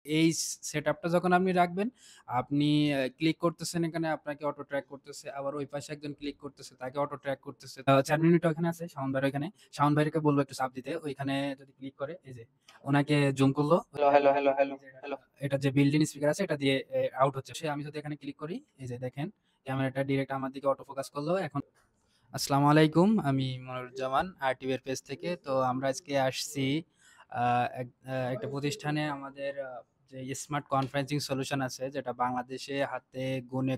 এই সেটআপটা যখন আপনি রাখবেন, আপনি ক্লিক করতেছেন এখানে আপনাকে অটো ট্র্যাক করতেছে। আবার ওই পাশে একজন ক্লিক করতেছে, তাকে অটো ট্র্যাক করতেছে। চ্যাট মিনিট ওখানে আছে, শাওন ভাইয়ের ওইখানে। শাওন ভাইকে বলবো একটু চাপ দিতে। ওইখানে যদি ক্লিক করে, এই যে উনাকে জুম করলো। হ্যালো, হ্যালো, হ্যালো, হ্যালো, এই যে হ্যালো। এটা যে বিল্ট ইন স্পিকার আছে এটা দিয়ে আউট হচ্ছে। আমি যদি এখানে ক্লিক করি, এই যে দেখেন ক্যামেরাটা ডিরেক্ট আমার দিকে অটো ফোকাস করলো। এখন আসসালামু আলাইকুম। আমি মনিরুজ্জামান আরটিভি এর পেজ থেকে। তো আমরা আজকে আসছি একটা প্রতিষ্ঠানে আমাদের যে স্মার্ট কনফারেন্সিং সলিউশন আছে যেটা বাংলাদেশে হাতে গুনে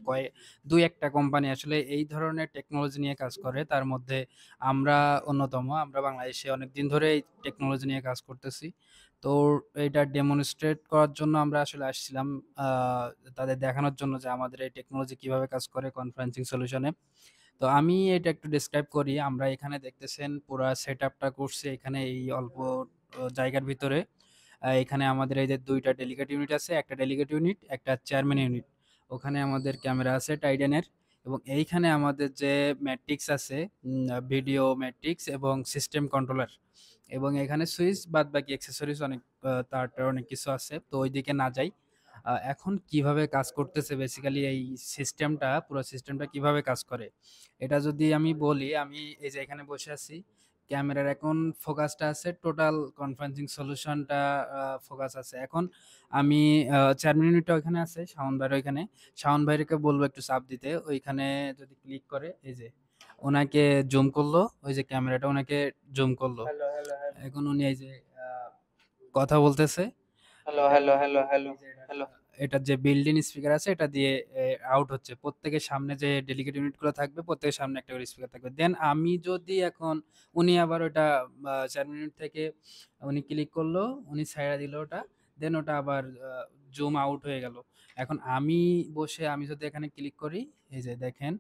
২-১ টা কোম্পানি আসলে এই ধরনের টেকনোলজি নিয়ে কাজ করে। তার মধ্যে আমরা অন্যতম। আমরা বাংলাদেশে অনেকদিন ধরে এই টেকনোলজি নিয়ে কাজ করতেছি। তো এটা ডেমনস্ট্রেট করার জন্য আমরা আসলে আসছিলাম আ তাদের দেখানোর জন্য যে আমাদের এই টেকনোলজি কিভাবে কাজ করে কনফারেন্সিং সলিউশনে। তো আমি এটা একটু ডেসক্রাইব করি। আমরা এখানে দেখতেছেন পুরা সেটআপটা করছি এখানে এই অল্প জায়গার ভিতরে। এখানে আমাদের এই যে ২ টা ডেলিগেট ইউনিট আছে, একটা ডেলিগেট ইউনিট, একটা চেয়ারম্যান ইউনিট। ওখানে আমাদের ক্যামেরা আছে টাইডেনের এবং এইখানে আমাদের যে ম্যাট্রিক্স আছে ভিডিও ম্যাট্রিক্স এবং সিস্টেম কন্ট্রোলার এবং এখানে সুইচ বাদবাকি অ্যাক্সেসরিজ অনেক তার অনেক কিছু আছে। তো ওইদিকে না যাই। এখন কিভাবে কাজ করতেছে বেসিক্যালি এই সিস্টেমটা, পুরো সিস্টেমটা কিভাবে কাজ করে? এটা যদি আমি বলি, আমি এই যে এখানে বসে আছি। ক্যামেরার এখন ফোকাসটা আছে টোটাল কনফারেন্সিং সলিউশনটা ফোকাস আছে। এখন আমি ৪ মিনিটটা ওইখানে আছে, শাওন ভাইয়ের ওইখানে। শাওন ভাইকে বলবো একটু চাপ দিতে। ওইখানে যদি ক্লিক করে, এই যে উনাকে জুম করলো, ওই যে ক্যামেরাটা উনাকে জুম করলো। Hello, hello, hello. এখন উনি এই যে আ কথা বলতেছে। হ্যালো, হ্যালো, হ্যালো, হ্যালো, এই যে হ্যালো। এটার যে বিল্ট ইন স্পিকার আছে এটা দিয়ে আউট হচ্ছে। প্রত্যেকের সামনে যে ডেডিকেট ইউনিট গুলো থাকবে প্রত্যেকের সামনে একটা করে স্পিকার থাকবে। দেন আমি যদি এখন উনি আবার ওটা ৪ মিনিট থেকে উনি ক্লিক করলো, উনি ছাইড়া দিল ওটা। দেন ওটা আবার জুম আউট হয়ে গেল। এখন আমি বসে আমি যদি এখানে ক্লিক করি, এই যে দেখেন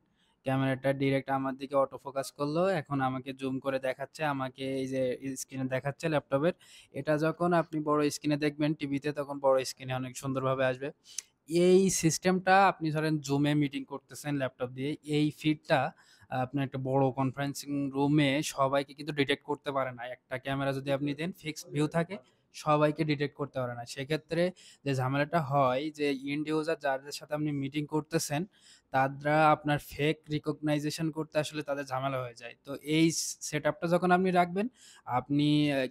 ক্যামেরাটা ডিরেক্ট আমার দিকে অটো ফোকাস করলো। এখন আমাকে জুম করে দেখাচ্ছে। আমাকে এই যে স্ক্রিনে দেখাচ্ছে ল্যাপটপের। এটা যখন আপনি বড় স্ক্রিনে দেখবেন টিভিতে তখন বড় স্ক্রিনে অনেক সুন্দরভাবে আসবে। এই সিস্টেমটা আপনি ধরেন জুমে মিটিং করতেছেন ল্যাপটপ দিয়ে। এই ফিডটা আপনার একটা বড় কনফারেন্সিং রুমে সবাইকে কিন্তু ডিটেক্ট করতে পারে না। একটা ক্যামেরা যদি আপনি দেন ফিক্সড ভিউ থাকে, সবাইকে ডিটেক্ট করতে পারে না। সেক্ষেত্রে যে ঝামেলাটা হয় যে এন্ড ইউজার যাদের সাথে আপনি মিটিং করতেছেন, তারা আপনার ফেক রিকগনাইজেশন করতে আসলে তাদের ঝামেলা হয়ে যায়। তো এই সেটআপটা যখন আপনি রাখবেন, আপনি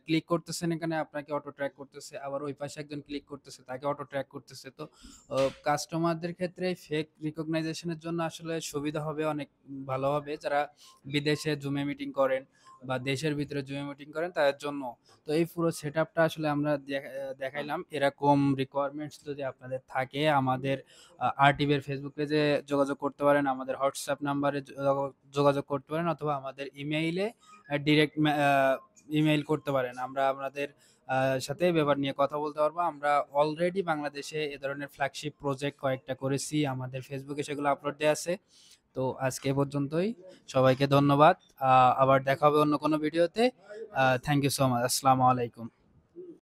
ক্লিক করতেছেন এখানে আপনাকে অটো ট্র্যাক করতেছে। আবার ওই পাশে একজন ক্লিক করতেছে, তাকে অটো ট্র্যাক করতেছে। তো কাস্টমারদের ক্ষেত্রে ফেক রিকগনাইজেশন এর জন্য আসলে সুবিধা হবে অনেক ভালো হবে যারা বিদেশে জুমে মিটিং করেন বা দেশের ভিতরে জুমে মিটিং করেন তাদের জন্য। তো এই পুরো সেটআপটা আসলে আমরা দেখাইলাম। এরকম রিকোয়ারমেন্টস যদি আপনাদের থাকে আমাদের আরটিভি এর ফেসবুক পেজে যোগাযোগ করতে পারেন, আমাদের হোয়াটসঅ্যাপ নাম্বারে যোগাযোগ করতে পারেন অথবা আমাদের ইমেইলে ডিরেক্ট ইমেইল করতে পারেন। আমরা আপনাদের সাথে এ ব্যাপার নিয়ে কথা বলতে পারবো। আমরা অলরেডি বাংলাদেশে এ ধরনের ফ্ল্যাগশিপ প্রজেক্ট কয়েকটা করেছি। আমাদের ফেসবুকে সেগুলো আপলোড দেয়া আছে। তো আজকে এ পর্যন্তই। সবাইকে ধন্যবাদ। আবার দেখা হবে অন্য কোনো ভিডিওতে। Thank you so much. আসসালামু আলাইকুম।